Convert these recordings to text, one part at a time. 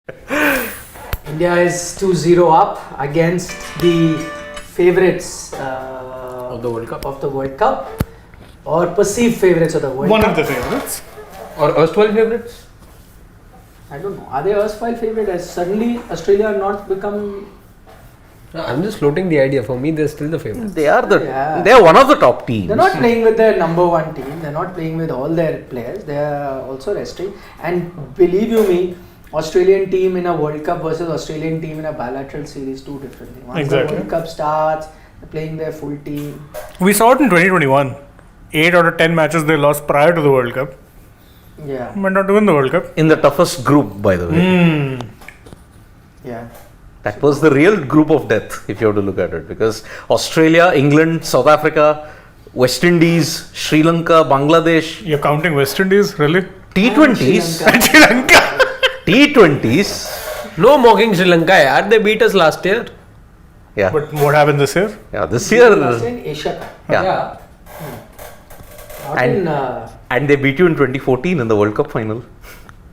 India is 2-0 up against the favourites Of the World Cup, or perceived favourites of the World One Cup. of the favourites. Or erstwhile favourites? I don't know. Are they erstwhile favourite? Has suddenly Australia not become? I'm just floating the idea. For me, they're still the favourites. They are Yeah. they are one of the top teams. They're not playing with their number one team. They're not playing with all their players. They are also resting. And believe you me, Australian team in a World Cup versus Australian team in a bilateral series, two different things. Once Exactly. the World Cup starts, they're playing their full team. We saw it in 2021. 8 out of 10 matches they lost prior to the World Cup. Yeah, Went on to win the World Cup. In the toughest group, by the way. yeah. That was the real group of death, if you have to look at it. Because Australia, England, South Africa, West Indies, Sri Lanka, Bangladesh, You're counting West Indies, really? T20s, Sri Lanka. Sri Lanka. T20s. No mocking Sri Lanka, yaar. They beat us last year. Yeah, But what happened this year? yeah. This year, Last in Asia Cup. yeah. Not And- in. And they beat you in 2014 in the World Cup final.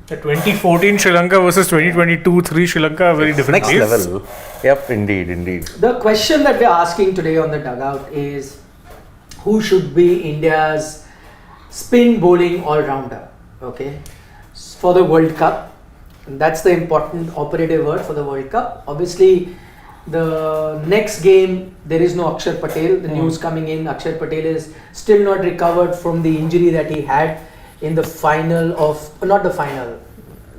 The 2014 Sri Lanka versus 2022 3 Sri Lanka are very different. Next teams. level. Yep, indeed. The question that we're asking today on the dugout is, who should be India's spin bowling all-rounder, okay, for the World Cup? And that's the important operative word for the World Cup. Obviously, the next game, there is no Akshar Patel. The news coming in, Akshar Patel is still not recovered from the injury that he had in the final of, not the final,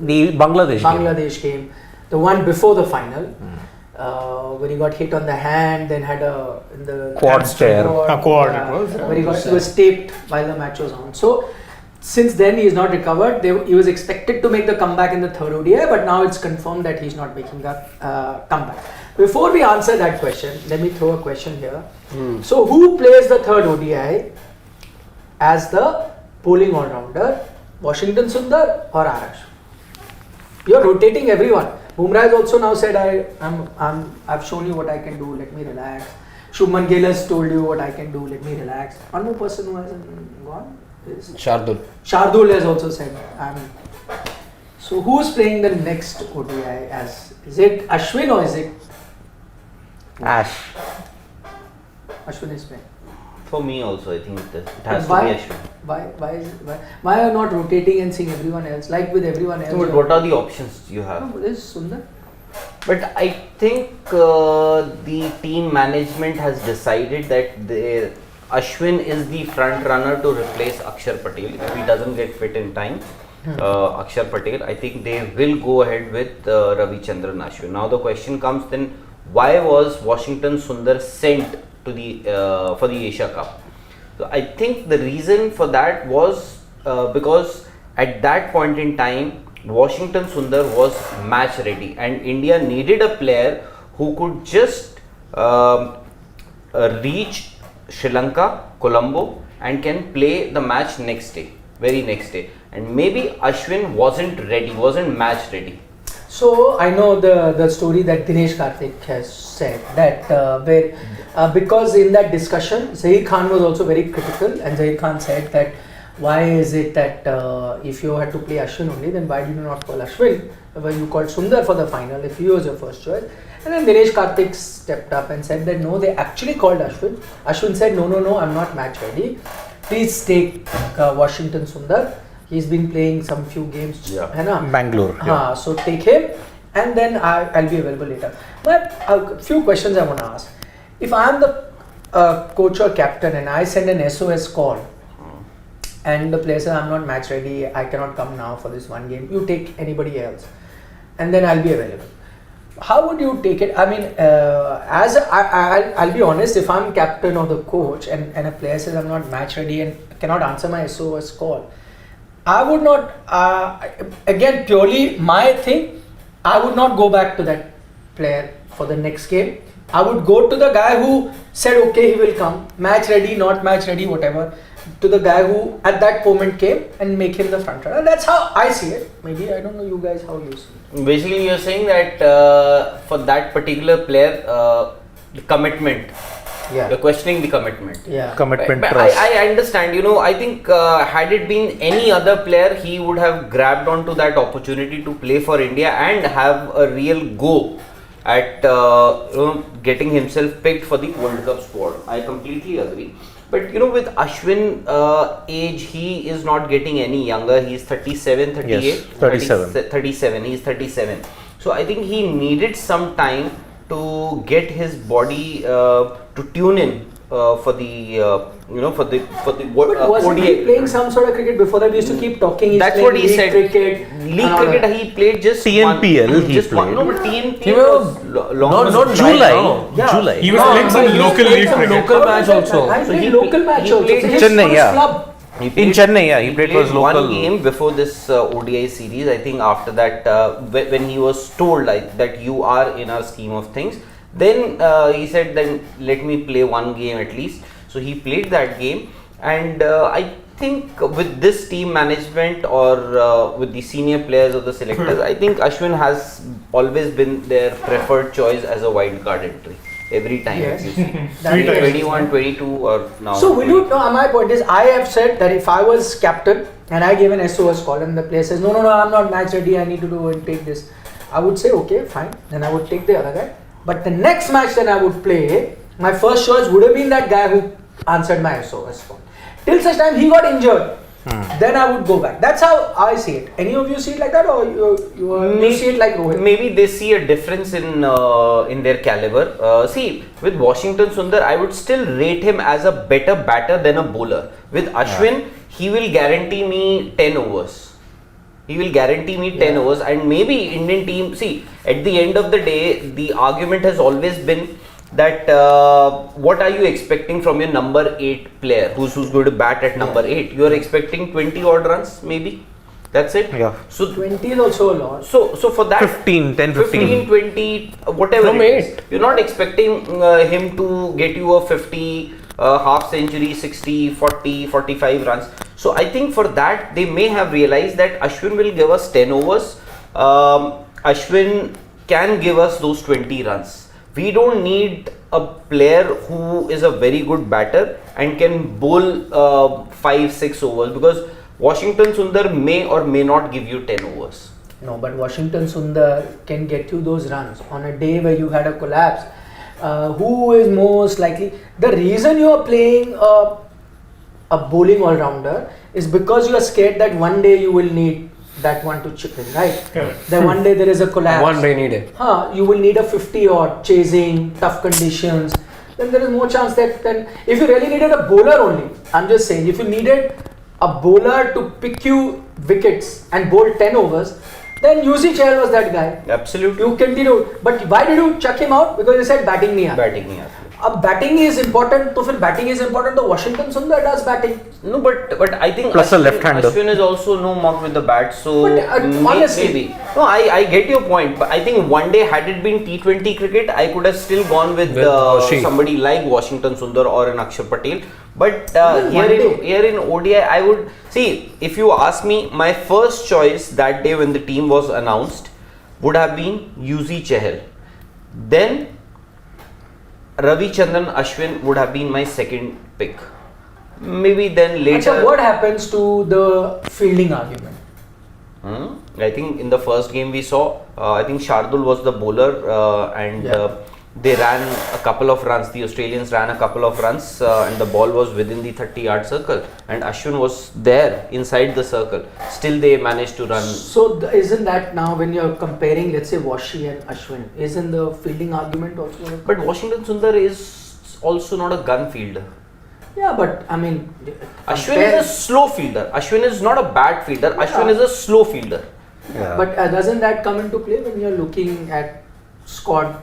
The Bangladesh game, the one before the final, where he got hit on the hand, then had a in the Quad tear. Quad it was, yeah. where he was taped while the match was on. So since then he is not recovered. He was expected to make the comeback in the third ODI, but now it's confirmed that he's not making the comeback. Before we answer that question, let me throw a question here. So who plays the third ODI as the bowling all-rounder, Washington Sundar or Arash? You're rotating everyone. Bumrah has also now said, I've shown you what I can do, let me relax. Shubman Gill has told you what I can do, let me relax. One more person who hasn't gone is Shardul. Shardul has also said, so who's playing the next ODI as? Is it Ashwin or is it Ash. Ashwin is playing? For me also, I think it has Why? to be Ashwin. Why are you not rotating and seeing everyone else? Like with everyone else. But what are the options you have? No, this is Sundar. But I think the team management has decided that Ashwin is the front runner to replace Akshar Patel. If he doesn't get fit in time, Akshar Patel, I think they will go ahead with Ravichandran Ashwin. Now the question comes then, why was Washington Sundar sent to the for the Asia Cup? So I think the reason for that was because at that point in time, Washington Sundar was match ready and India needed a player who could just reach Sri Lanka, Colombo and can play the match very next day. And maybe Ashwin wasn't match ready. So I know the story that Dinesh Karthik has said that because in that discussion Zahir Khan was also very critical, and Zahir Khan said that why is it that if you had to play Ashwin only, then why did you not call Ashwin? Why you called Sundar for the final if he was your first choice? And then Dinesh Karthik stepped up and said that no, they actually called Ashwin. Ashwin said no, I'm not match ready. Please take Washington Sundar. He's been playing some few games. Yeah. है ना? Bangalore. हाँ, so take him and then I'll be available later. But a few questions I want to ask. If I'm the coach or captain and I send an SOS call and the player says I'm not match ready, I cannot come now for this one game, you take anybody else and then I'll be available. How would you take it? I mean, I'll be honest, if I'm captain or the coach and a player says I'm not match ready and cannot answer my SOS call, I would not, again purely my thing, I would not go back to that player for the next game. I would go to the guy who said okay he will come, match ready, not match ready, whatever, to the guy who at that moment came and make him the front runner. That's how I see it. Maybe I don't know you guys how you see it. Basically, you're saying that for that particular player, the commitment Yeah. You're questioning the commitment. Yeah. Commitment, But trust. I understand. I think had it been any other player, he would have grabbed onto that opportunity to play for India and have a real go at getting himself picked for the World Cup squad. I completely agree. But with Ashwin age, he is not getting any younger. He's 37, 38. Yes, 37. 37. He's 37. So I think he needed some time to get his body to tune in for the But wasn't he ODI. playing some sort of cricket before that? We used to keep talking. He's That's playing what he league said. Cricket. League and all cricket, that. he played just TNPL one. he Just one. No, played. but TNPL He was was long. not July. now. Yeah. July. He was No, playing but some he local played league some cricket. local match also. I So played he local play- match he also. played So in his Chennai, first yeah. club. He In played- Chennai, yeah, he played for his one local. game before this ODI series. I think after that, when he was told that you are in our scheme of things, then he said, then let me play one game at least. So he played that game, and I think with this team management or with the senior players or the selectors, I think Ashwin has always been their preferred choice as a wild card entry every time. Yes. If you see. That is- 21, 22 or now. So will you? No, my point is, I have said that if I was captain and I gave an SOS call and the player says, no, I'm not match ready, I need to do and take this, I would say, okay, fine. Then I would take the other guy. But the next match that I would play, my first choice would have been that guy who answered my SOS call. Till such time he got injured, then I would go back. That's how I see it. Any of you see it like that, or you see it like Rohit? Maybe they see a difference in their caliber. See, with Washington Sundar, I would still rate him as a better batter than a bowler. With Ashwin, he will guarantee me 10 overs. He will guarantee me 10 overs, and maybe Indian team. See, at the end of the day, the argument has always been that what are you expecting from your number 8 player who's going to bat at number 8? You are expecting 20 odd runs, maybe. That's it. Yeah. So 20 is also a lot. so for that 15, 10, 15. 20, whatever From it is, 8. you're not expecting him to get you a 50, half century, 60, 40, 45 runs. So I think for that, they may have realized that Ashwin will give us 10 overs. Ashwin can give us those 20 runs. We don't need a player who is a very good batter and can bowl 5-6 overs, because Washington Sundar may or may not give you 10 overs. No, but Washington Sundar can get you those runs on a day where you had a collapse. Who is most likely? The reason you are playing a bowling all-rounder is because you are scared that one day you will need that one to chip in, right? Correct. Then one day there is a collapse. One rainy day. You will need a 50 or chasing, tough conditions. Then there is more chance that then if you really needed a bowler only, I'm just saying, if you needed a bowler to pick you wickets and bowl 10 overs, then UC Chahal was that guy. Absolutely. You continue. But why did you chuck him out? Because you said batting nahi aata. Batting nahi aata. अब batting is important तो फिर batting is important तो Washington सुंदर does batting No, but I think Plus a left-hander. Ashwin is also no mark with the bat, so But, honestly- maybe. No, I get your point, but I think one day had it been T20 cricket, I could have still gone with Washi. somebody like Washington Sundar or an Akshar Patel. But Well, here in ODI, I would see, if you ask me, my first choice that day when the team was announced would have been UC Chahal. Then Ravichandran Ashwin would have been my second pick. Maybe then later. अच्छा, what happens to the fielding argument? I think in the first game we saw, I think Shardul was the bowler and they ran a couple of runs. The Australians ran a couple of runs and the ball was within the 30-yard circle. And Ashwin was there inside the circle. Still they managed to run. So isn't that now when you're comparing, let's say Washi and Ashwin, isn't the fielding argument also? But Washington Sundar is also not a gun fielder. Yeah, but I mean, Ashwin is a slow fielder. Ashwin is not a bad fielder. Ashwin is a slow fielder. Yeah. But doesn't that come into play when you're looking at squad?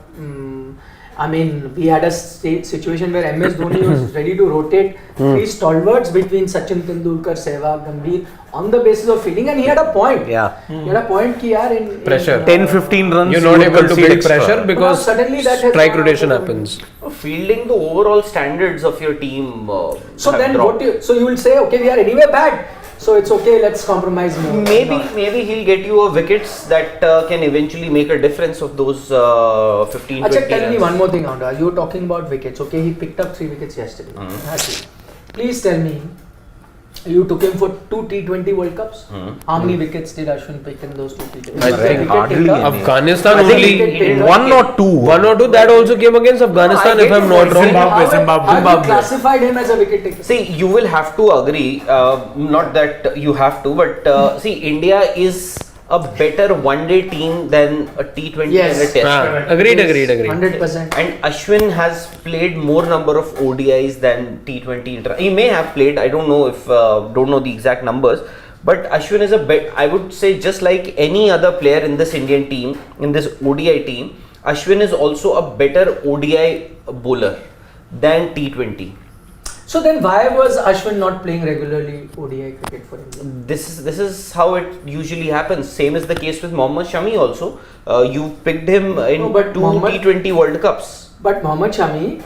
I mean, we had a situation where MS Dhoni was ready to rotate 3 stalwarts between Sachin Tendulkar, Sehwag, Gambhir on the basis of fielding, and he had a point. Yeah. He had a point ki yaar in Pressure. 10-15 runs. You're you not would able to concede build extra. pressure But because now suddenly that has strike gone rotation out. happens. Fielding, the overall standards of your team. So have then dropped. so you will say, okay, we are anyway bad. So it's okay, let's compromise more. Maybe he'll get you a wickets that can eventually make a difference of those 15, 20 Achha, tell me runs. one more thing, Aunda. You were talking about wickets. Okay, he picked up 3 wickets yesterday. Actually, please tell me, you took him for 2 T20 World Cups. How many wickets did Ashwin pick in those 2 T20? I think hardly any. Afghanistan I think only. one or two. One or two, that also came against Afghanistan, if I'm not wrong. Zimbabwe. Have you classified him as a wicket taker? See, you will have to agree, not that you have to, but see, India is a better one-day team than a T20 Yes. and a test. Agreed. 100%. And Ashwin has played more number of ODIs than T20. He may have played. I don't know if don't know the exact numbers. But Ashwin is I would say, just like any other player in this Indian team, in this ODI team, Ashwin is also a better ODI bowler than T20. So then why was Ashwin not playing regularly ODI cricket for India? This is how it usually happens. Same is the case with Mohammad Shami also. You picked him in No, but 2 Mohammad- T20 World Cups. But Mohammad Shami,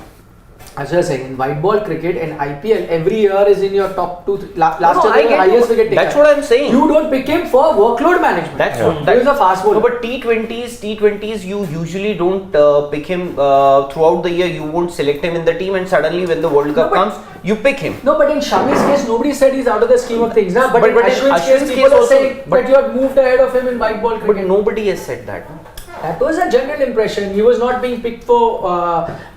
as I was saying, in white ball cricket and IPL, every year is in your top 2. Last No, year, he was the highest wicket taker. That's what I'm saying. You don't pick him for workload management. That's He what. was a fast bowler. No, but T20s, you usually don't pick him throughout the year. You won't select him in the team, and suddenly when the World Cup but- comes, you pick him. No, but in Shami's case, nobody said he's out of the scheme of things. Nah? But in But in Ashwin's Ashwin's case, case people are also- saying but- that you have moved ahead of him in white ball But cricket. nobody has said that. That was a general impression. He was not being picked for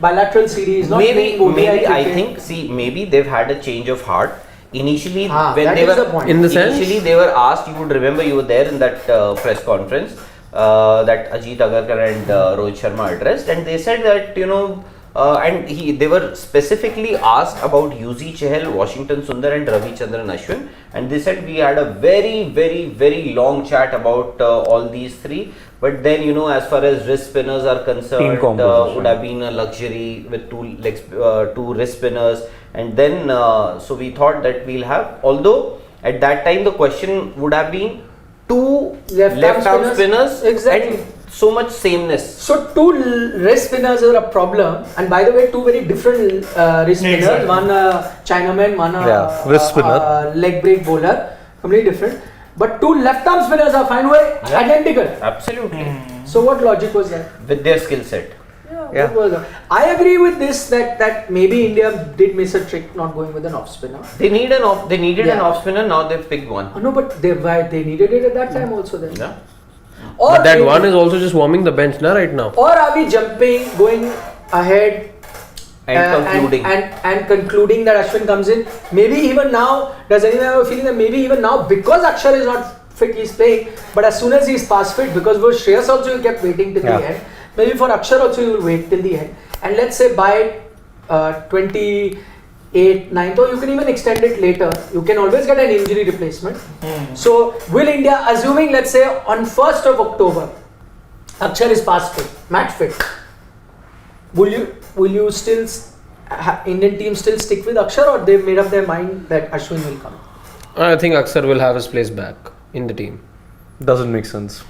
bilateral series. Not Maybe playing ODI I cricket. think. See, maybe they've had a change of heart. Initially, that when they is were the point. In the sense? initially they were asked. You would remember you were there in that press conference that Ajit Agarkar and Rohit Sharma addressed, and they said that they were specifically asked about UZ Chahal, Washington Sundar, and Ravichandran Ashwin, and they said we had a very, very, very long chat about all these three. But then, as far as wrist spinners are concerned, Team composition. would have been a luxury with two wrist spinners, and then so we thought that we'll have. Although at that time the question would have been 2 left-arm spinners, Exactly. and so much sameness. So 2 wrist spinners are a problem, and by the way, 2 very different wrist spinners. Exactly. One Chinaman, one wrist spinner. leg break bowler, completely different. But 2 left-arm spinners are fine, identical. Absolutely, So what logic was that? with their skill set. Yeah. What was that? I agree with this that maybe India did miss a trick not going with an off spinner. They needed an Yeah. off spinner. Now they've picked one. No, but they needed it at that time also then. Yeah. Or But that maybe- one is also just warming the bench right now. Or are we jumping, going ahead And concluding. and concluding that Ashwin comes in? Maybe even now, does anyone have a feeling that maybe even now, because Akshar is not fit, he's playing, but as soon as he's past fit, because for Shreyas also you kept waiting till the end, maybe for Akshar also you will wait till the end, and let's say by 28th, 9th, or you can even extend it later, you can always get an injury replacement. So will India, assuming let's say on 1st of October, Akshar is past fit, match fit, will you still Indian team still stick with Akshar, or they've made up their mind that Ashwin will come? I think Akshar will have his place back in the team. Doesn't make sense.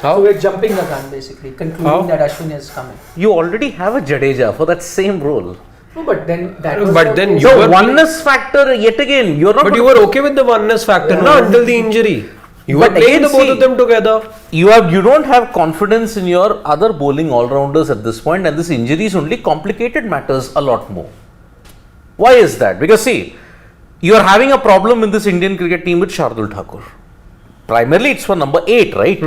How? So we're jumping the gun basically, concluding that Ashwin is coming. You already have a Jadeja for that same role. No, but then that was But then the- you were- The oneness factor yet again. You're not. But you were okay with the oneness factor, Yeah. no? Until the injury. You were But playing again, the both see, of them together. You don't have confidence in your other bowling all-rounders at this point, and this injuries only complicated matters a lot more. Why is that? Because see, you are having a problem in this Indian cricket team with Shardul Thakur. Primarily, it's for number 8, right?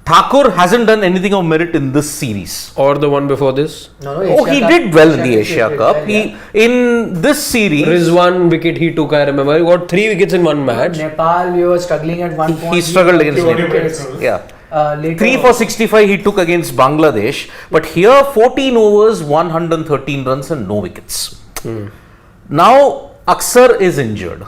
Thakur hasn't done anything of merit in this series. Or the one before this. No, Oh, he Asia Cup- did well in the Cup, Asia did Cup. well, yeah. In this series, Rizwan wicket he took, I remember. He got 3 wickets in one match. Nepal, we were struggling at one point. he struggled against got Nepal. wickets. Yeah. Later 3 for 65 he took against Bangladesh, but here 14 overs, 113 runs and no wickets. Now Akshar is injured.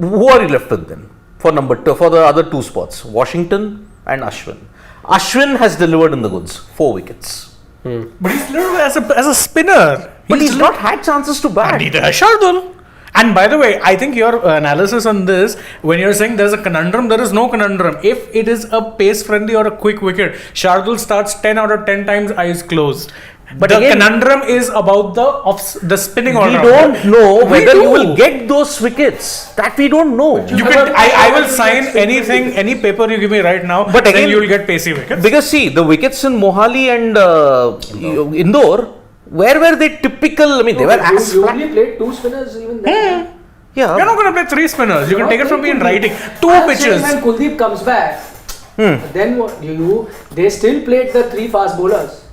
Who are you left with then? For number 2, for the other 2 spots, Washington and Ashwin. Ashwin has delivered in the goods, 4 wickets. But he's delivered as a spinner. But he's not had chances to bat. Neither has Shardul. And by the way, I think your analysis on this, when you're saying there's a conundrum, there is no conundrum. If it is a pace friendly or a quick wicket, Shardul starts 10 out of 10 times eyes closed. But the conundrum is about the spinning We all-rounder. don't know We whether do. you will get those wickets. That we don't know. You can. I will sign anything, any paper you give me right now. But then again- you will get pacey wickets. Because see, the wickets in Mohali and Indore, where were they typical? I mean, they were as You flat. only played 2 spinners even then. Yeah. You're not going to play 3 spinners. You can take it from me in writing. 2 I'm pitches. saying when Kuldeep comes back, then what they still played the 3 fast bowlers.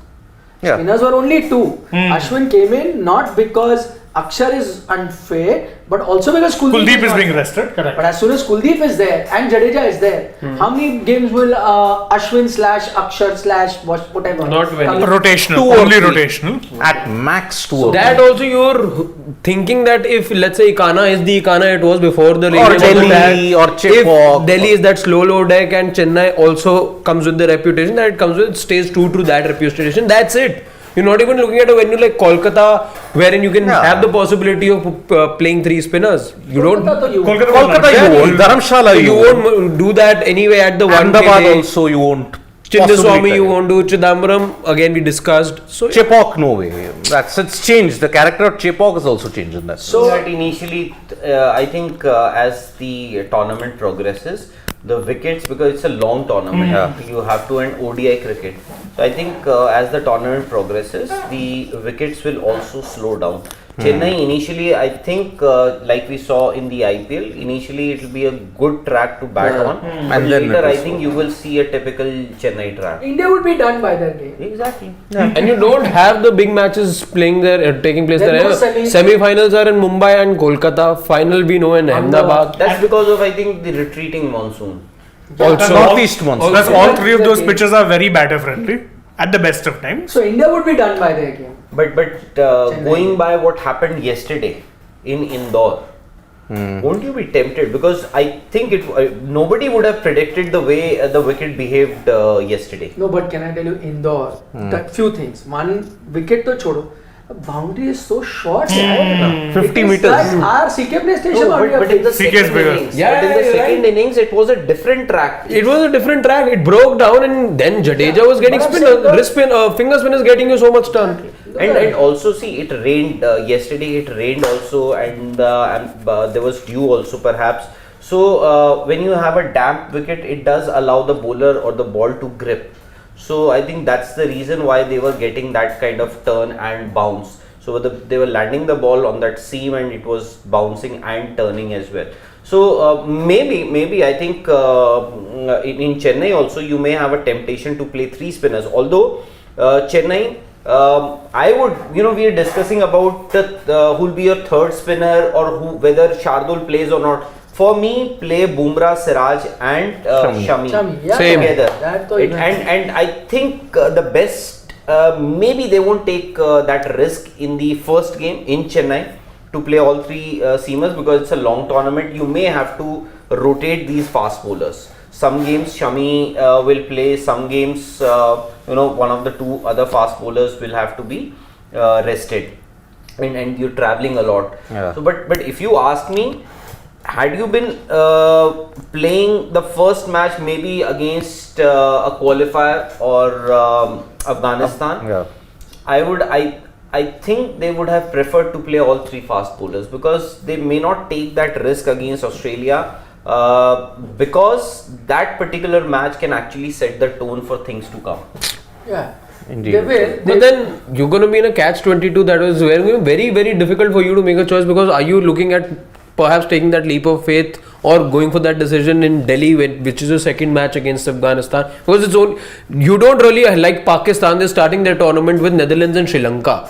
Yeah. Spinners were only 2. Ashwin came in not because Akshar is unfair, but also because Kuldeep is not being there. rested. Correct. But as soon as Kuldeep is there and Jadeja is there, how many games will Ashwin / Akshar / whatever? Not many. come in? Rotational. 2 or Only 3. rotational. At max 2 or That also you're thinking that if let's say Ikana is the Ikana it was before the regime of the Delhi deck, or Chepauk. if Delhi is that slow low deck and Chennai also comes with the reputation that it comes with, stays true to that reputation, that's it. You're not even looking at a venue like Kolkata wherein you can Yeah. have the possibility of playing 3 spinners. You don't. Kolkata to you. Kolkata Kolkata Yeah, you won't, Dharamshala you you won't do that anyway at the one Ahmedabad day. also you won't. Chinnaswamy possibly you try. won't do. Chidambaram again we discussed. So Chepauk, no way. It's changed. The character of Chepauk has also changed in that. So that initially, I think as the tournament progresses, the wickets, because it's a long tournament, you have to end ODI cricket. So I think as the tournament progresses, the wickets will also slow down. Chennai initially, I think, like we saw in the IPL, initially it will be a good track to bat on, but And then later it I will think you will see a typical Chennai track. India would be done by that game. Exactly. and you don't have the big matches playing there, taking place There there. are no semis. Semi-finals are in Mumbai and Kolkata. Final we know in Ahmedabad. That's because of, I think, the retreating monsoon. Also, Northeast monsoon. Plus, all 3 of those Okay. pitches are very batter friendly at the best of times. So India would be done by their game. But going by what happened yesterday in Indore, won't you be tempted? Because I think nobody would have predicted the way the wicket behaved yesterday. No, but can I tell you, Indore, that few things. One, wicket to chodo. The boundary is so short. 50 meters. Like our CK play station. No, but in the CK is second bigger. innings, Yeah, but in the yeah, second right. innings, it was a different track. it was a different track. It broke down, and then Jadeja was getting But I'm spin, saying that- wrist spin, finger spin is getting you so much turn. And also see, it rained yesterday. It rained also, and there was dew also perhaps. So when you have a damp wicket, it does allow the bowler or the ball to grip. So I think that's the reason why they were getting that kind of turn and bounce. So they were landing the ball on that seam, and it was bouncing and turning as well. So maybe I think in Chennai also you may have a temptation to play 3 spinners. Although Chennai. I would, we are discussing about who will be your third spinner or whether Shardul plays or not. For me, play Bumrah, Siraj and Shami Shami, yeah. Same. together. That to And I think the best, maybe they won't take that risk in the first game in Chennai to play all 3 seamers, because it's a long tournament. You may have to rotate these fast bowlers. Some games Shami will play, some games one of the 2 other fast bowlers will have to be rested, and you're traveling a lot. Yeah. So but if you ask me, had you been playing the first match maybe against a qualifier or Afghanistan, Yeah. I think they would have preferred to play all 3 fast bowlers, because they may not take that risk against Australia. Because that particular match can actually set the tone for things to come. Yeah. Indeed. They will. But then you're going to be in a catch-22 that was very, very difficult for you to make a choice, because are you looking at perhaps taking that leap of faith or going for that decision in Delhi, which is your second match against Afghanistan? Because you don't really like Pakistan. They're starting their tournament with Netherlands and Sri Lanka,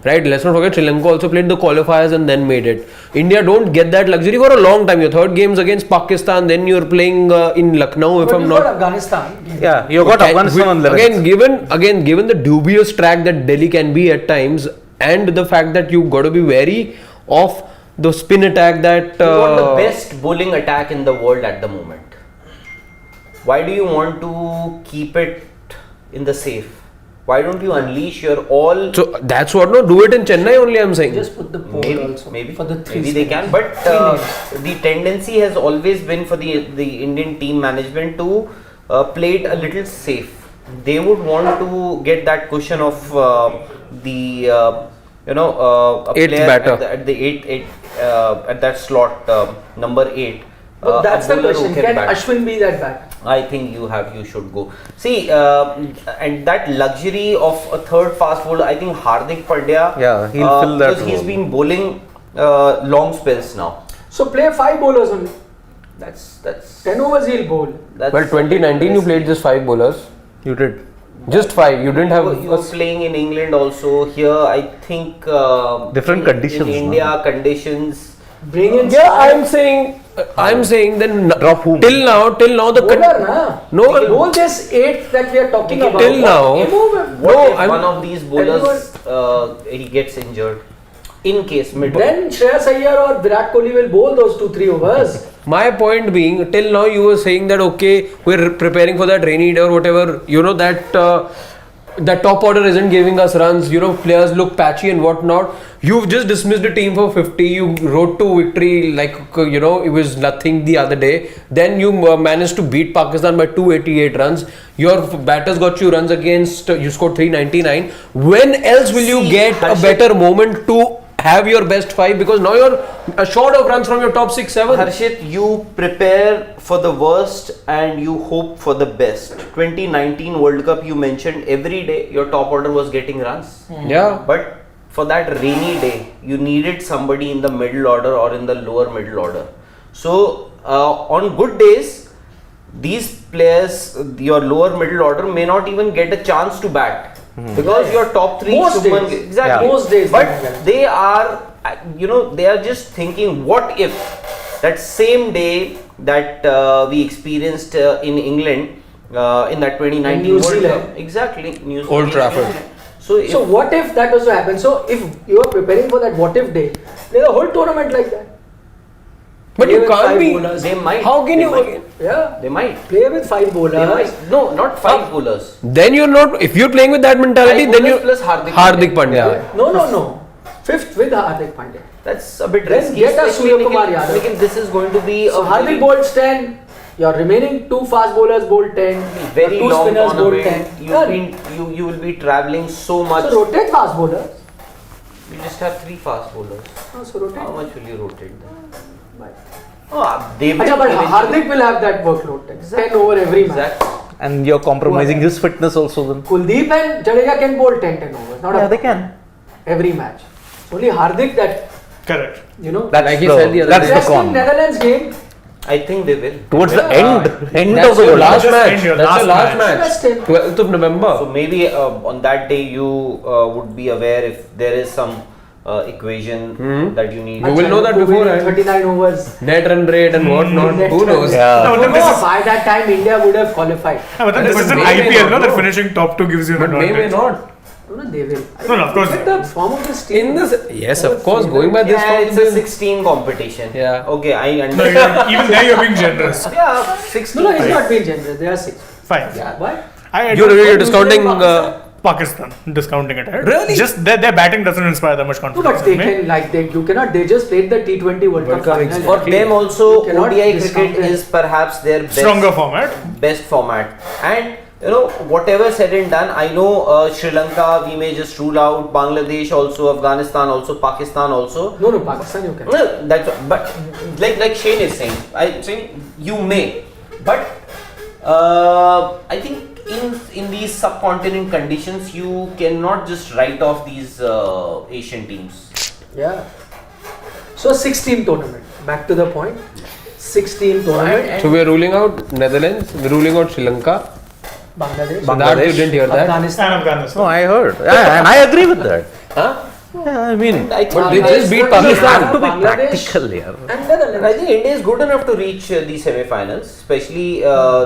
right? Let's not forget Sri Lanka also played the qualifiers and then made it. India don't get that luxury for a long time. Your third game's against Pakistan, then you're playing in Lucknow, if But I'm you've not. got Afghanistan. Yeah, you got Afghanistan on 11th. Given the dubious track that Delhi can be at times, and the fact that you got to be wary of the spin attack that You got the best bowling attack in the world at the moment. Why do you want to keep it in the safe? Why don't you unleash your all? so that's what do it in Chennai only, I'm saying. Just put the pole also. Maybe For the 3 maybe they can, but the tendency has always been for the Indian team management to play it a little safe. They would want to get that cushion of the a Eighth player batter. at the at that slot number 8. But that's a the bowler who question. Can bat. Ashwin be that batter? I think you should go. See, and that luxury of a third fast bowler, I think Hardik Pandya. Yeah, he'll fill that because he's role. been bowling long spells now. So play 5 bowlers only. That's 10 overs he'll bowl. that's Well, 2019 you played just 5 bowlers. You did. Just 5. You didn't have. You were playing in England also. Here, I think Different conditions, In no? India, conditions. Bring in Yeah, style. I'm saying then Drop whom? till now the Bowler, na? no Bowl this 8 that we are talking Till about. now. Remove him. What No, if I'm- one of these bowlers he gets injured? In case mid. Then Shreyas Iyer or Virat Kohli will bowl those 2-3 overs. My point being, till now you were saying that okay, we're preparing for that rainy day or whatever. You know that that top order isn't giving us runs. You know, players look patchy and whatnot. You've just dismissed the team for 50. You rode to victory like it was nothing the other day. Then you managed to beat Pakistan by 288 runs. Your batters got you runs against. You scored 399. When else will you See, get a Harshit- better moment to have your best 5? Because now you're short of runs from your top 6, 7. Harshit, you prepare for the worst and you hope for the best. 2019 World Cup, you mentioned every day your top order was getting runs. Yeah. But for that rainy day, you needed somebody in the middle order or in the lower middle order. So, on good days, these players, your lower middle order, may not even get a chance to bat. Because your top 3 Most Shubman days. exactly. Yeah. Most days But they don't get it. they are, they are just thinking, what if that same day that we experienced in England in that 2019 New World Zealand. Cup, exactly, New Old Zealand. Trafford. So, if, So what if that was to happen? So if you are preparing for that what if day, play the whole tournament like that. But Play you with can't 5 be. bowlers. they might. How can they you? Might, Yeah. they might. Play with 5 They bowlers. might. No, not 5 bowlers. Then you're not. If you're playing with that mentality, Five then you bowlers plus Hardik Hardik Pandya. Pandya. No. 5th with Hardik Pandya. That's a bit Then risky. get a especially Surya Kumar Nikhil- Yadav. Nikhil, this is going to be So a Hardik bowls 10. Your remaining 2 fast bowlers bowl 10. very your 2 long spinners bowl tournament. 10. You've been, you will be traveling so much. So rotate fast bowlers. You just have 3 fast bowlers. So rotate. How much will you rotate them? Bye. They will Achha, but eventually- Hardik will have that workload. 10 over every match. Exactly. And you're compromising his fitness also then. Kuldeep and Jadeja can bowl 10 overs. Not Yeah, a they can. every match. Only Hardik that, Correct. That's Like he the, said the other that's day. the just in con. Netherlands game, I think they will. Towards the end That's of the your World last Just match. end your That's last your last match. match. Just in. 12th of November. So maybe on that day you would be aware if there is some equation that you need. You will know that Achha, beforehand. 39 overs. Net run rate and whatnot. Net Who run knows? rate. Yeah. No, but this is, By that time, India would have qualified. but this is an But may IPL, not, no? That no. finishing top 2 gives you an But may advantage. not. No, they will. No, of course Look at they the form of this team. In this, yes, of course. Going by this Yeah, form, it's a then- 16 competition. Yeah. Okay, I No, understand. even there you're being generous. Yeah, 16. No, he's not being generous. They are 6. Fine. Why? You're discounting. Pakistan discounting it. Right? Really? Just their batting doesn't inspire that much No, confidence. but they in me. can you cannot. They just played the T20 World Cup final. For them also, You cannot ODI discount cricket it. is perhaps their Stronger format. best format. And whatever said and done, I know Sri Lanka we may just rule out, Bangladesh also, Afghanistan also, Pakistan also. No, Pakistan you can. No, but like Shane is saying, I'm saying you may, but I think in these subcontinent conditions you cannot just write off these Asian teams. Yeah. So 16 tournament. Back to the point. 16 tournament. So we are ruling out Netherlands. We're ruling out Sri Lanka. Bangladesh. So that you didn't hear that. Afghanistan. And Afghanistan. No, I heard. Yeah, and I agree with that. Huh? Yeah, I mean, I think But they India just is beat good Pakistan. enough- have to be Bangladesh. practical here. And And I Netherlands. think India is good enough to reach the semi-finals, especially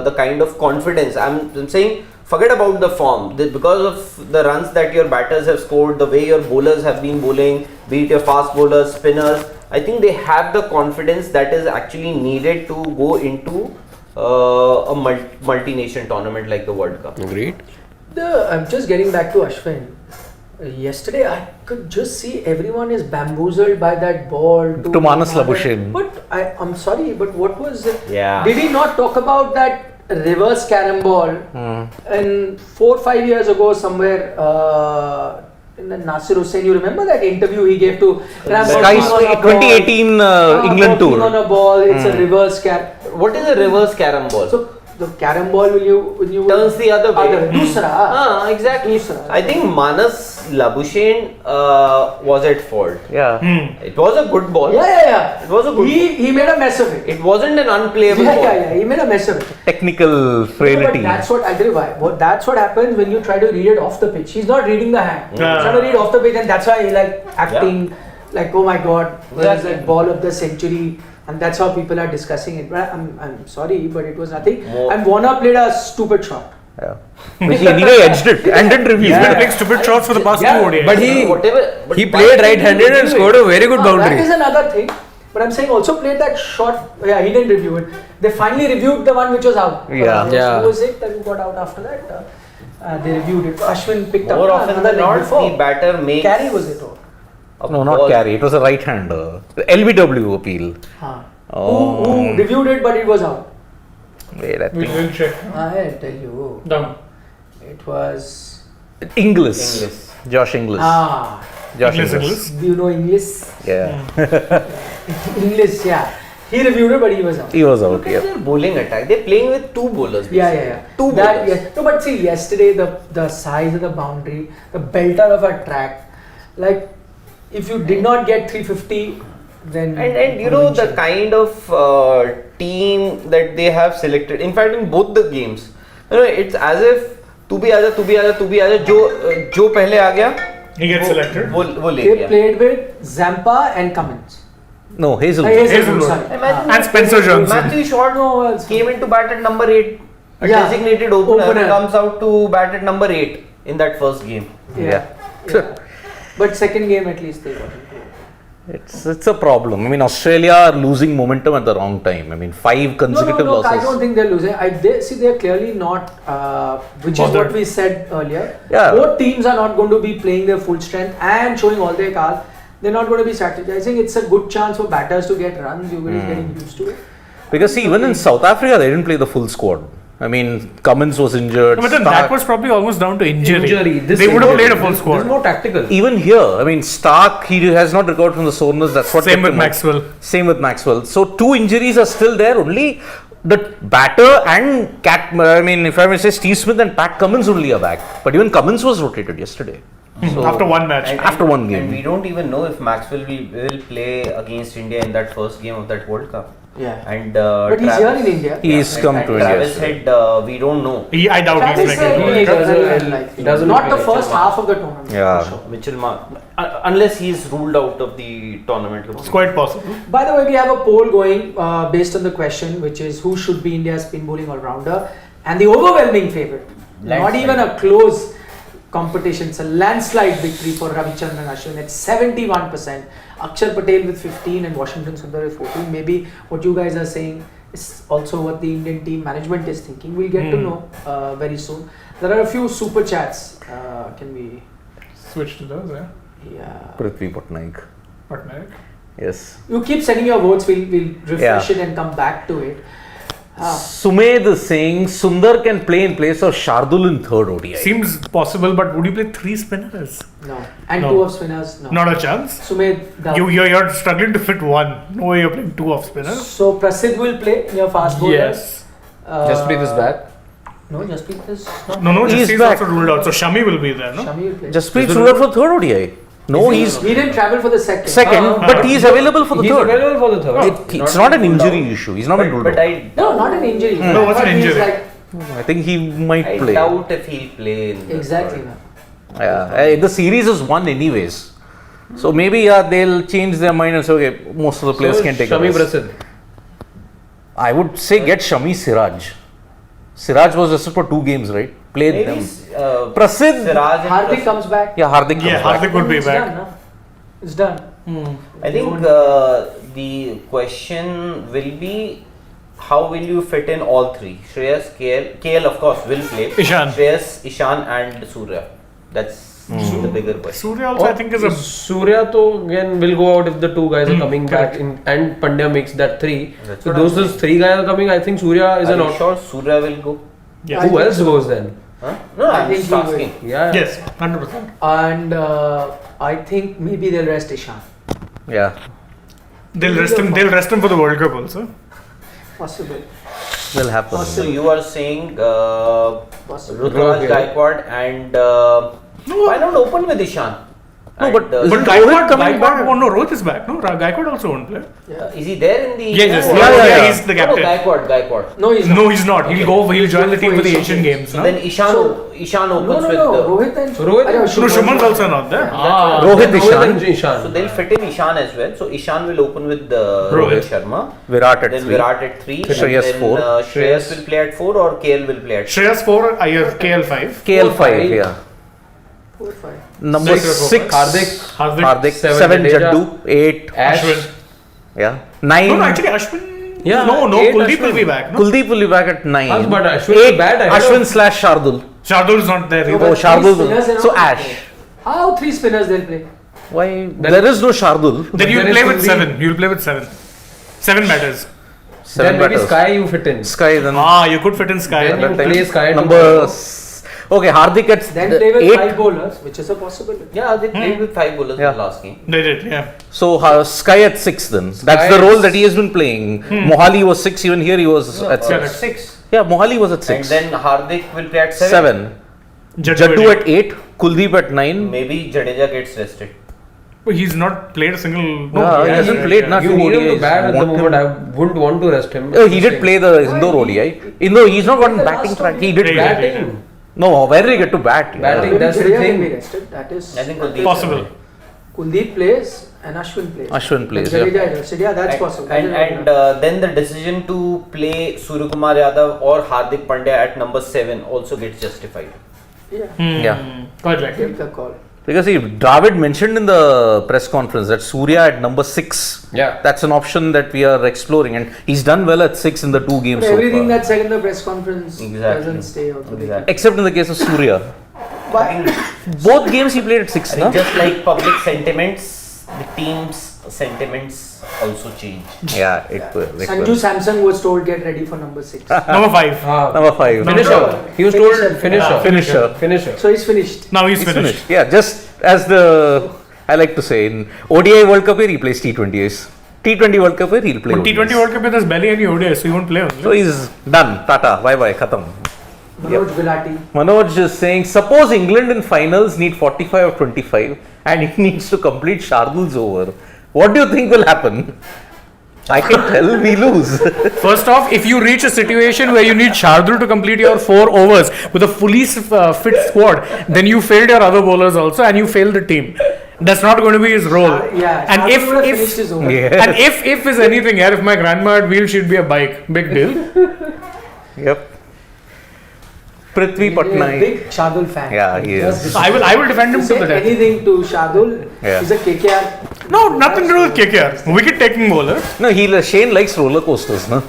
the kind of confidence. I'm saying, forget about the form. Because of the runs that your batters have scored, the way your bowlers have been bowling, be it your fast bowlers, spinners, I think they have the confidence that is actually needed to go into a multi-nation tournament like the World Cup. Agreed. I'm just getting back to Ashwin. Yesterday, I could just see everyone is bamboozled by that ball. To Manas Labuschagne. But I'm sorry, but what was it? Yeah. Did he not talk about that reverse carom ball? And 4-5 years ago, somewhere, And then Nasir Hussain, you remember that interview he gave to Ram Sky working on a 2018 England working tour. on a ball, it's a reverse cap. What is a reverse carom ball? So the carom ball when you Turns the other way. Dusra. Exactly. Dusra. I think Manas Labuschagne was at fault. Yeah. It was a good ball. Yeah. It was a good He made a mess of it. It wasn't an unplayable ball. Yeah. He made a mess of it. Technical No, frailty. but that's what I tell you why. That's what happens when you try to read it off the pitch. He's not reading the hand. He's trying to read off the pitch, and that's why he like acting like, oh my god, where's that ball of the century? And that's how people are discussing it. But I'm sorry, but it was nothing. And Warner played a stupid shot. Yeah. Which he anyway edged it and didn't review. He's been playing stupid shots for the past 2 ODIs. But he played right-handed and scored a very good That boundary. is another thing. But I'm saying also played that shot. Yeah, he didn't review it. They finally reviewed the one which was out. Yeah. Yeah. Who was it that got out after that? They reviewed it. Ashwin picked up. More often than not, the batter makes Carry was it? Or? No, not carry. It was a right-hander. LBW appeal. Who reviewed it, but it was out. Wait, I We think will check. I'll tell you. Down. It was. Inglis. Josh Inglis. Josh Inglis. Do you know English? Yeah. English, yeah. He reviewed it, but he was out. He was out. Look at Yeah. their bowling attack. They're playing with 2 bowlers. Yeah. Two That, bowlers. yes. No, but see, yesterday the size of the boundary, the belter of a track, like if you did not get 350, then And you know the kind of team that they have selected. In fact, in both the games, you know, it's as if तू भी आजा जो पहले आ गया He gets selected. वो ले they गया. played with Zampa and Cummins. No, Hazelwood. Hazelwood. Sorry. Imagine And Spencer Johnson. Matthew Short came into bat at number 8, a Yeah. designated opener, Opener. comes out to bat at number 8 in that first game. Yeah. But second game at least they got into it. It's a problem. I mean, Australia are losing momentum at the wrong time. I mean, 5 consecutive No, I losses. don't think they're losing. They're clearly not, which is Bothered. what we said earlier. Yeah. Both teams are not going to be playing their full strength and showing all their cards. They're not going to be strategizing. It's a good chance for batters to get runs. You're getting used to it. Because see, even in South Africa, they didn't play the full squad. I mean, Cummins was injured. But then Stark- that was probably almost down to injury. This They would have played a full This squad. is more tactical. Even here, I mean, Stark, he has not recovered from the soreness. That's what Same kept with him out. Maxwell. Same with Maxwell. So 2 injuries are still there. Only the batter and I mean, if I may say, Steve Smith and Pat Cummins only are back. But even Cummins was rotated yesterday. So After one match. After one game. And we don't even know if Maxwell will play against India in that first game of that World Cup. Yeah. And But he's here in India. He's come to India. Travis said we don't know. I doubt he's Travis making said the he World Cup. is very unlikely. doesn't Not the look first half of the tournament. Yeah. For sure. Mitchell Mark, unless he's ruled out of the tournament. It's quite possible. By the way, we have a poll going based on the question, which is who should be India's spin bowling all-rounder, and the overwhelming favorite, not even a close competition, it's a landslide victory for Ravichandran Ashwin at 71%, Akshar Patel with 15 and Washington Sundar with 14. Maybe what you guys are saying is also what the Indian team management is thinking. We'll get to know very soon. There are a few super chats. Can we? Switch to those, yeah. Yeah. Prithvi Patnaik. Patnaik. Yes. You keep sending your votes. We'll refresh Yeah. it and come back to it. Sumed is saying Sundar can play in place of Shardul in third ODI. Seems possible, but would you play 3 spinners? No. And No. 2 off spinners. No. Not a chance. Sumedh. You're struggling to fit 1. No way you're playing 2 off spinners. So Prasidh will play in your fast bowler. Yes. Jasprit is back. No, Jasprit is not. No, He's Jasprit is back. also ruled out. So Shami will be there, no? Shami will play. Jasprit Sundar for third ODI. No, he's He didn't travel for the second. second, but he's available for the He's third. available for the third. It's not an injury issue. He's not been ruled But out. I No, not an injury. No, what's an But he's injury? Like, I think he might I play. doubt if he'll play. In the exactly. third. Man. Yeah, the series is won anyways. So maybe they'll change their mind and say, okay, most of the players can take a Shami rest. Prasidh. I would say get Shami Siraj. Siraj was just for 2 games, right? Played Maybe them. Prasidh. Prasidh. Hardik comes back. Yeah, Hardik. Yeah, comes back. Hardik would be It's back. done, no? It's done. I think the question will be how will you fit in all 3? Shreyas, KL of course will play. Ishan. Shreyas, Ishan and Surya. That's the bigger question. Surya also, I think, is a. Surya to again will go out if the 2 guys are coming back in, and Pandya makes that 3. That's So what those 3 guys are coming. I think Surya is Are an you out. sure Surya will go? Yeah. Who else goes then? Huh? No, I I'm think just he will. asking. Yeah. Yes, 100%. And I think maybe they'll rest Ishan. Yeah, They'll rest him. They'll rest him for the World Cup also. Possible. will happen. So you are saying Possible. Ruturaj Okay. Gaikwad and why not open with Ishan? No, And, but But Isn't Gaikwad Rohit coming back? Oh no, Rohit is back. No, Gaikwad also won't play. is he there in the? Yes, Yeah. He's the No, captain. Gaikwad. No, he's not. No, he's not. He'll go. He'll join the team for the Asian Games. So No? then Ishan No, opens no, with no. the. Rohit and Rohit- Arey, No, Shuman's also not there. Rohit and Ishan, Ishan. So they'll fit in Ishan as well. So Ishan will open with Rohit. Rohit Sharma. Virat at Then 3. Virat at 3. Shreyas and then, 4. Shreyas will play at 4 or KL will play at 4. Shreyas 4, Iyer KL 5. KL 5, 5. yeah. 4, 5. Number Six. 6, Hardik. Hardik, 7, Seven, Jaddu, 8, Ash. Ashwin. yeah, 9. No, actually Ashwin. Yeah, No, 8 Kuldeep will Ashwin. be back. No? Kuldeep will be back at 9. Yes, but Ashwin 8, is bad ahead Ashwin of- slash Shardul. Shardul is not there. No, either. Oh, but Shardul. three spinners and So all Ash. play. How 3 spinners they'll play? Why? There is no Shardul. Then you'll There play is with Kuldeep. 7. You'll play with 7. 7 batters. 7 Then maybe batters. Sky you fit in. Sky then. You could fit in Sky. Then you But play Sky Number. tomorrow. Okay, Hardik at Then play with 8. 5 bowlers, which is a possibility. Yeah, they played with 5 bowlers Yeah. in the last game. They did, yeah. So Sky at 6 then. That's the Sky role is- that he has been playing. Mohali was 6, even here he was at 6. 6. Yeah, Mohali was at And 6. then Hardik will play at 7. 7. Jaddu at 8. Kuldeep at 9. Maybe Jadeja gets rested. But he's not played a single. No, he hasn't played yeah. nothing. You need him to ODIs. bat at the Want him- moment. I wouldn't want to rest him. Oh, he did play the Indore ODI. Indore, he's not gotten The batting last track. one He he did played. bat. Batting. No, where did he get to bat? Yeah. Batting. Maybe That's the Jadeja thing. can be rested. That is I think Kuldeep. Possible. Kuldeep plays and Ashwin plays. Ashwin plays, But Jadeja yeah. is rested. Yeah, that's possible. That is And then the decision to play Suryakumar Yadav or Hardik Pandya at number 7 also gets justified. yeah, Yeah. Quite like take it. the call. Because see, Dravid mentioned in the press conference that Surya at number 6. Yeah. That's an option that we are exploring, and he's done well at 6 in the 2 games But so everything far. that's said in the press conference Exactly. doesn't stay also. Exactly. Except in the case of Surya. But Both games he played at 6, I no? think just like public sentiments, the team's sentiments also change. Yeah, it will. Sanju Samson was told get ready for number 6. Number 5. Number 5. Finisher. He was told Finisher. finisher. Yeah. Finisher. So he's finished. Now he's He's finished. finished. Yeah, just as the I like to say in ODI World Cup he plays T20s. T20 World Cup he'll play. But T20 ODIs. World Cup there's barely any ODI, so he won't play only. So he's done. Tata. Bye bye. Khatam. Manoj Gulati. Manoj is saying, suppose England in finals need 45 or 25 and he needs to complete Shardul's over. What do you think will happen? I can tell we lose. First off, if you reach a situation where you need Shardul to complete your 4 overs with a fully fit squad, then you failed your other bowlers also and you failed the team. That's not going to be his role. Yeah, and Shardul would have if finished his over. Yeah. and if is anything here, if my grandma had wheel, she'd be a bike. Big deal. Yep. Prithvi He's a Patnaik. big Shardul fan. Yeah, he Just is. I will defend him to to say the death. anything to Shardul. Yeah. He's a KKR. No, nothing to do with KKR. Wicket taking bowler. No, Shane likes roller coasters, no?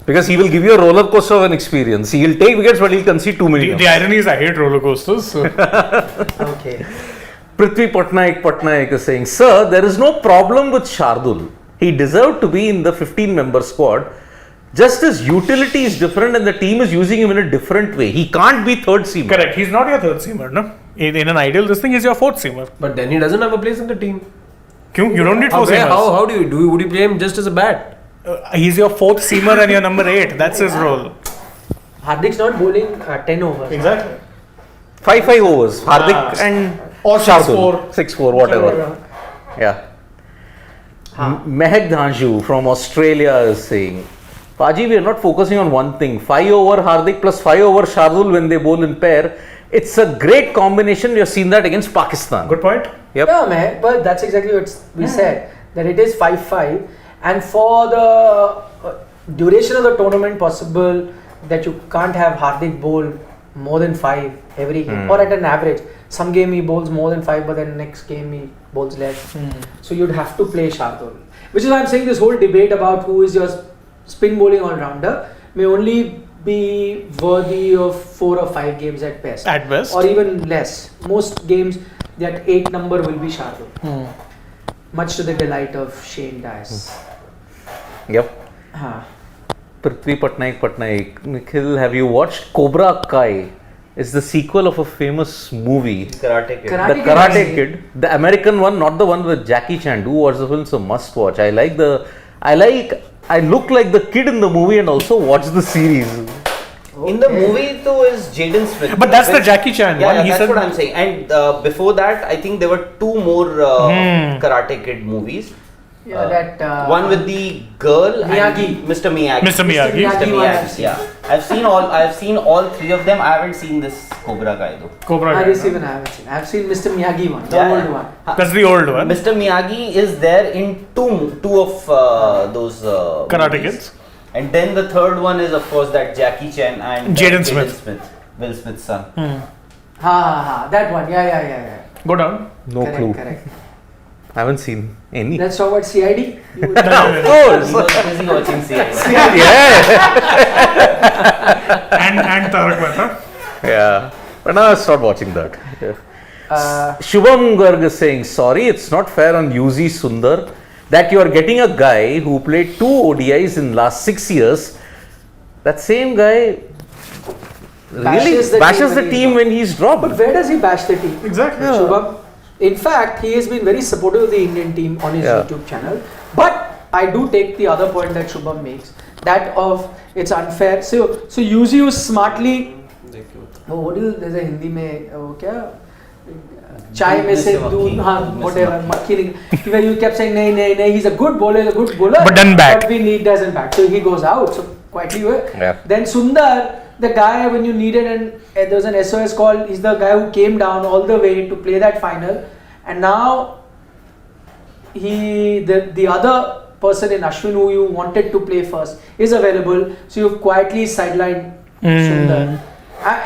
Because he will give you a roller coaster of an experience. He'll take wickets, but he'll concede too many. The irony is I hate roller coasters. So. Okay. Prithvi Patnaik is saying, Sir, there is no problem with Shardul. He deserved to be in the 15-member squad. Just his utility is different and the team is using him in a different way. He can't be third seamer. Correct. He's not your third seamer, no? In an ideal, this thing is your fourth seamer. But then he doesn't have a place in the team. You don't need four seamers. How do you do? Would you play him just as a bat? He's your fourth seamer and you're number 8. That's his role. Hardik's not bowling 10 overs. Exactly. 5 overs. Hardik and Or Shardul. 6-4. 6-4, whatever. Yeah. Mehak Dhanju from Australia is saying, Paji, we are not focusing on one thing. 5 over Hardik plus 5 over Shardul when they bowl in pair. It's a great combination. We have seen that against Pakistan. Good point. Yep. Yeah, man, but that's exactly what we said. That it is 5-5. And for the duration of the tournament, possible that you can't have Hardik bowl more than 5 every game. Or at an average. Some game he bowls more than 5, but then next game he bowls less. So you'd have to play Shardul. Which is why I'm saying this whole debate about who is your spin bowling all-rounder may only be worthy of 4 or 5 games at best. At best. Or even less. Most games, that 8 number will be Shardul. Much to the delight of Shane Dias. Yep. Huh. Prithvi Patnaik. Nikhil, have you watched Cobra Kai? is the sequel of a famous movie. Karate Kid. Karate The Kid Karate is- Kid, the American one, not the one with Jackie Chan. Do watch the film, it's a must watch. I look like the kid in the movie and also watch the series. In the movie though is Jaden Smith. But that's the Jackie Chan Yeah, one. yeah, He that's said- what I'm saying. And before that, I think there were 2 more Karate Kid movies. Yeah, that One with the girl Miyagi. and Mr. Miyagi. Mr. Miyagi. Miyagi. Mr. one I've Miyagi. seen. Yeah, I've seen all 3 of them. I haven't seen this Cobra Kai though. Cobra I Kai. just even haven't seen. I've seen Mr. Miyagi one, the Yeah, old yeah. one. That's the old one. Mr. Miyagi is there in two of those Karate movies. Kids. And then the third one is of course that Jackie Chan and Jaden Smith. Will Smith's son. Ha, that one. Yeah. Go down. No Correct, clue. Correct. I haven't seen any. Let's talk about CID. You would- Of He course. was busy watching CID. Yeah. And Tarak Mehta. Yeah. But now I stopped watching that. Yeah. Uh, Shubham Garg is saying, sorry, it's not fair on UZ Sundar that you are getting a guy who played 2 ODIs in last 6 years. That same guy really bashes the team when he's dropped. but where does he bash the team? Exactly. Shubham. In fact, he has been very supportive of the Indian team on his Yeah. YouTube channel. But I do take the other point that Shubham makes, that of it's unfair. So UZ was smartly. Oh, what do you? There's a Hindi में वो क्या? चाय में से दूध हाँ whatever मक्खी नहीं where you kept saying नहीं he's a good bowler But done bad. but we need doesn't bat so he goes out so quietly Yeah. then Sundar the guy when you needed and there was an SOS call he's the guy who came down all the way to play that final and now the other person in Ashwin who you wanted to play first is available so you've quietly sidelined Sundar.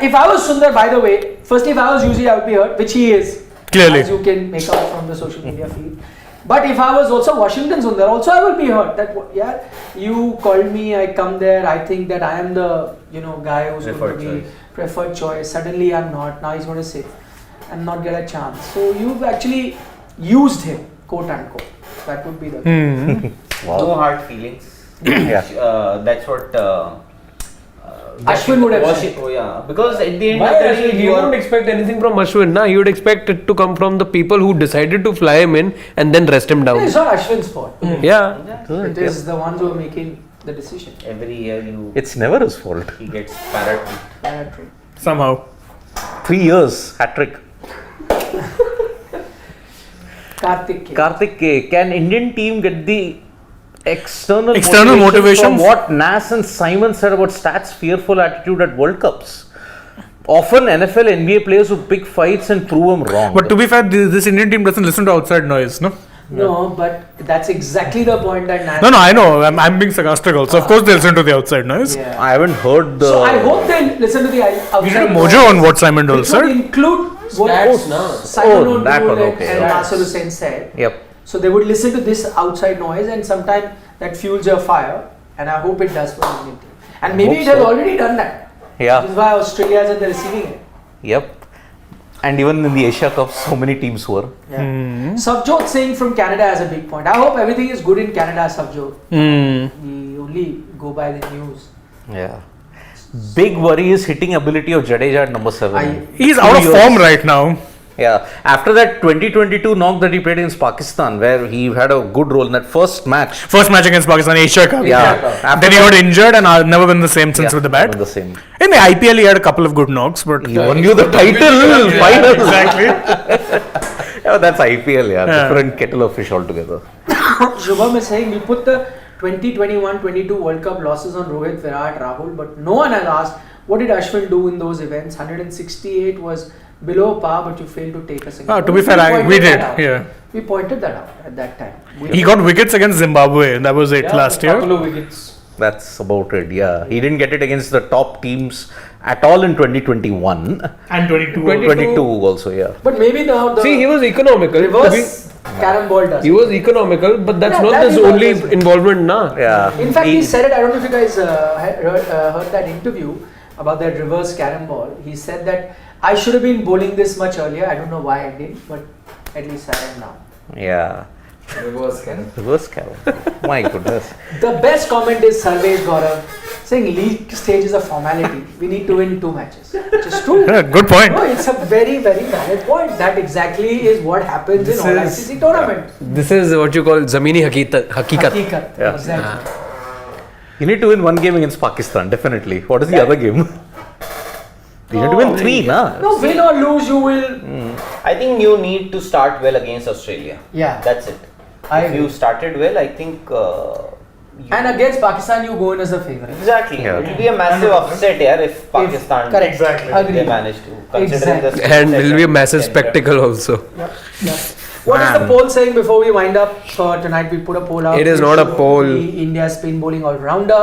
If I was Sundar, by the way, firstly, if I was UZ, I would be hurt, which he is. Clearly. As you can make out from the social media feed. But if I was also Washington Sundar, also I will be hurt. That yeah, you called me, I come there, I think that I am the guy who's going to be preferred choice. Suddenly I'm not. Now he's going to sit and not get a chance. So you've actually used him, quote unquote. That would be the. No hard feelings. Yeah. That's what. Ashwin would have said. Oh yeah, because at the end Why of the Ashwin? day, You won't expect anything from Ashwin, na? You would expect it to come from the people who decided to fly him in and then rest him down. It's not Ashwin's fault. Yeah. It is the ones who are making the decision. every year It's never his fault. he gets parrot. Somehow. 3 years, hat trick. Karthik K. Karthik K, can Indian team get the external motivation from what Nas and Simon said about Stats' fearful attitude at World Cups? Often NFL, NBA players who pick fights and prove them wrong. But to be fair, this Indian team doesn't listen to outside noise, no? No, but that's exactly the point that Nat. No, I know. I'm being sarcastic also. Of course, they listen to the outside noise. Yeah. I haven't heard the. So I hope they listen to the outside. You did a mojo on what Simon Dole Which would said. include what Stats, no? Simon Oh, that O'Doul one, and okay. and Stats. Nasser Hussain said. Yep. So they would listen to this outside noise, and sometimes that fuels your fire. And I hope it does for the Indian team. And maybe hope it has so. already done that. Yeah. Which is why Australia is at the receiving end. Yep. And even in the Asia Cup, so many teams were. Yeah. Savjot Singh from Canada has a big point. I hope everything is good in Canada, Savjot. We only go by the news. Yeah. Big worry is hitting ability of Jadeja at number 7. He's out of 2 years. form right now. Yeah. After that 2022 knock that he played against Pakistan, where he had a good role in that first match. First match against Pakistan, Asia Cup. Yeah. After Then he that- got injured and I've never been the same since Yeah, with the bat. not the same. In the IPL, he had a couple of good knocks, but He won you the title final. exactly. Yeah, that's IPL, yeah. Different kettle of fish altogether. Shubham is saying we put the 2021-22 World Cup losses on Rohit, Virat, Rahul, but no one has asked what did Ashwin do in those events. 168 was below par, but you failed to take a single. To be fair, pointed we that did. out. Yeah. We pointed that out at that time. He got wickets against Zimbabwe. That was it last year. Couple of wickets. That's about it, yeah. He didn't get it against the top teams at all in 2021. And 22. 22 also, yeah. But maybe the See, he was economical. reverse carom ball does. He was economical, but that's Yeah, not that his he was. only involvement, na? Yeah. In fact, he said it. I don't know if you guys heard that interview about that reverse carom ball. He said that I should have been bowling this much earlier. I don't know why I did, but at least I am now. Yeah. Reverse carom. Reverse carol. My goodness. The best comment is Sarvesh Gaurav saying league stage is a formality. We need to win 2 matches, which is true. Good point. No, it's a very, very valid point. That exactly is what happens in all ICC tournament. This is what you call zamini hakikat. Hakikat. Yeah. Exactly. You need to win one game against Pakistan, definitely. What is the other game? You need to win 3, na? No, win or lose, you will. I think you need to start well against Australia. Yeah. That's it. I If you agree. started well, I think. And against Pakistan, you go in as a favorite. Exactly. Yeah. It will be a massive upset here if Pakistan Correct. Exactly. they Agreed. manage to. Considering Exactly. the And it will be a massive second- spectacle also. Yep. Yep. What is the poll saying before we wind up for tonight? We put a poll out. It is not a poll. India's spin bowling all-rounder,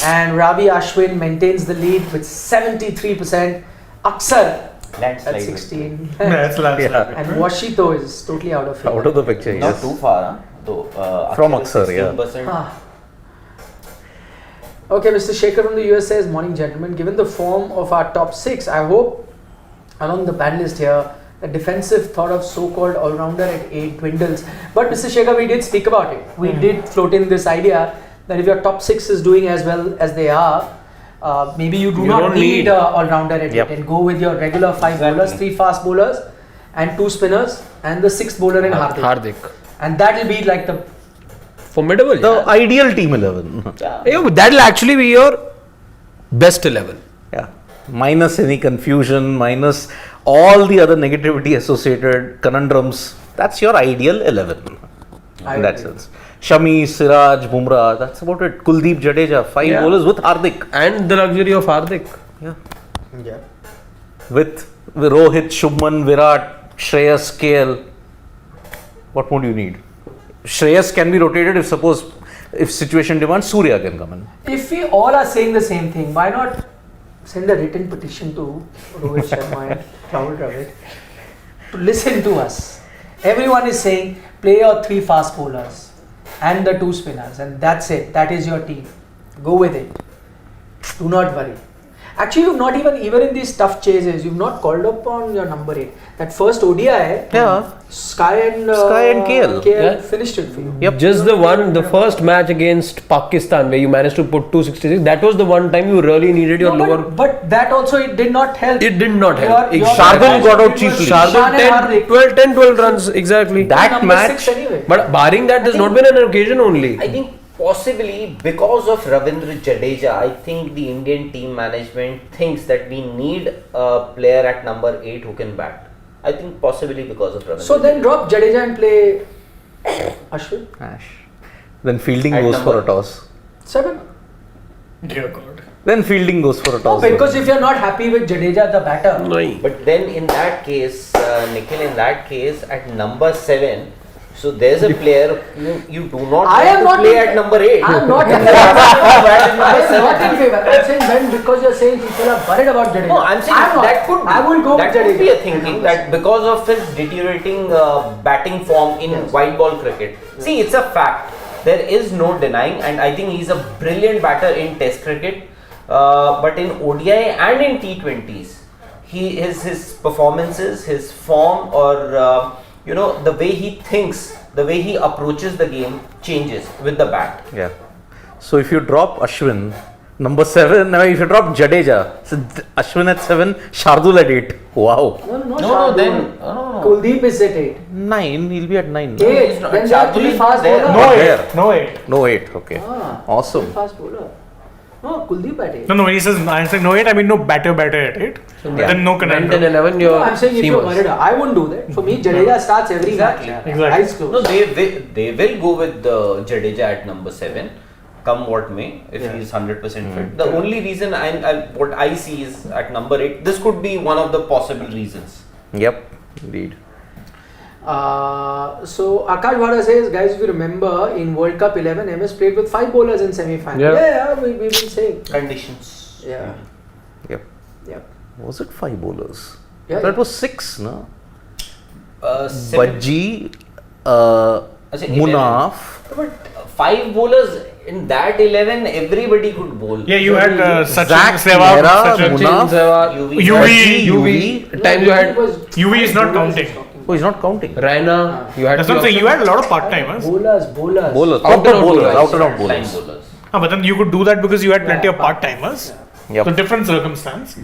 and Ravi Ashwin maintains the lead with 73%. Aksar at Landslide. 16, That's last. Yeah. and Washito is totally out of favor. Out of the picture, Not yes. too far, huh? Though, From Aksar is Aksar, yeah. 16%. Ah. Okay, Mr. Shekhar from the US says, morning gentlemen, given the form of our top 6, I hope along the panelist here, the defensive thought of so-called all-rounder at 8 dwindles. But Mr. Shekhar, we did speak about it. We did float in this idea that if your top 6 is doing as well as they are, maybe you do not don't need need- an all-rounder at Yep. 8 and go with your regular 5 bowlers, 3 fast bowlers and 2 spinners and the 6th bowler in Hardik. Hardik. And that will be like the Formidable. The yeah. ideal team 11. Yeah, but that'll actually be your best 11. Yeah. Minus any confusion, minus all the other negativity associated conundrums. That's your ideal 11. I In that agree. sense. Shami, Siraj, Bumrah, that's about it. Kuldeep, Jadeja, 5 Yeah. bowlers with Hardik. And the luxury of Hardik. Yeah. yeah. With Rohit, Shubman, Virat, Shreyas, KL. What more do you need? Shreyas can be rotated if situation demands, Surya can come in. If we all are saying the same thing, why not send a written petition to Rohit Sharma and Rahul Dravid to listen to us? Everyone is saying play your 3 fast bowlers and the 2 spinners, and that's it. That is your team. Go with it. Do not worry. Actually, you've not even in these tough chases, you've not called upon your number 8. That first ODI, Yeah. Sky and KL. Yeah. finished it for you. Yep. Just the first match against Pakistan where you managed to put 266, that was the one time you really needed your No, lower. but that also it did not help. It did not help. Your Shardul got out was cheaply. Shan Shardul and 10, Hardik. 12 runs, exactly. That Number match, 6 anyway. But barring that, there's not been an occasion only. I think possibly because of Ravindra Jadeja, I think the Indian team management thinks that we need a player at number 8 who can bat. I think possibly because of Ravindra. So then drop Jadeja and play Ashwin. Ash. Then fielding At goes for number- a toss. 7. Dear God. Then fielding goes for a No, toss. because if you're not happy with Jadeja, the batter. Nahi. But then in that case, Nikhil, in that case, at number 7, so there's a player you do not I am want to not play in- at number 8. I'm not in favor. I am not in favor. I'm saying when because you're saying people are worried about Jadeja. No, I'm saying not. that could be. I will go that with could Jadeja. be a thinking that because of his deteriorating batting form in white ball cricket. See, it's a fact. There is no denying, and I think he's a brilliant batter in Test cricket. But in ODI and in T20s, his performances, his form, or the way he thinks, the way he approaches the game changes with the bat. Yeah. So if you drop Ashwin, number 7, now if you drop Jadeja, so Ashwin at 7, Shardul at 8. Wow. No, No, then Kuldeep is at 8. 9, he'll be at 9. 8. he's not- Then there are Shardul 3 is not fast there. bowlers. No there. 8. No 8. No 8, okay. Awesome. 3 fast bowler. No, Kuldeep at 8. No, when he says I'm saying no 8, I mean no batter at 8. Then no 9, 10, conundrum. 11, No, your I'm saying if you're seamers. worried, I wouldn't do that. For me, Jadeja starts every Exactly. match. Exactly. Eyes closed. No, they will go with the Jadeja at number 7, come what may, if he is 100% fit. The only reason what I see is at number 8. This could be one of the possible reasons. Yep, indeed. So Akash Vada says, guys, if you remember in World Cup 11, MS played with 5 bowlers in semi-final. Yeah. We've been saying. Conditions. Yeah. Yep. Yep. Was it 5 bowlers? Yeah, That yeah. was 6, no? 7, Bajji, I say 11. Munaf. But 5 bowlers in that 11, everybody could bowl. Yeah, you had Sachin, Zach, Sehwag, Mehra, Sachin. Munaf. UV Bajji, UV was UV is not bowlers counting. he's talking. Oh, he's not counting. Raina, you had That's what I'm saying. You had a lot of part timers. Bowlers. Bowlers. Out and Proper out bowlers. bowlers. Out and out Line bowlers. bowlers. But then you could do that because you had plenty of part-timers. Yep. So different circumstance.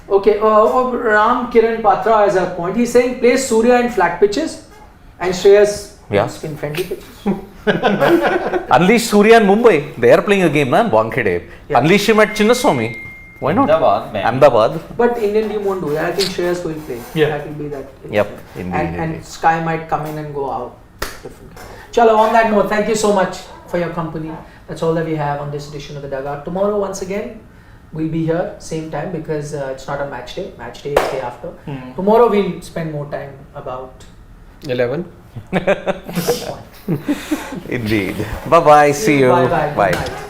Okay, Ram Kiran Patra has a point. He's saying play Surya in flat pitches and Shreyas Yeah. spin friendly pitches. Unleash Surya in Mumbai. They are playing a game, man. Wankhede. Yeah. Unleash him at Chinnaswamy. Why not? Ahmedabad, man. Ahmedabad. But Indian team won't do it. I think Shreyas will play. Yeah. That will be that. Yep, indeed, And indeed. Sky might come in and go out. Different. Chalo, on that note, thank you so much for your company. That's all that we have on this edition of the Dugout. Tomorrow, once again, we'll be here same time because it's not a match day. Match day is day after. Tomorrow we'll spend more time about 11. Indeed. Bye bye. See you. Bye bye. Bye. Good night.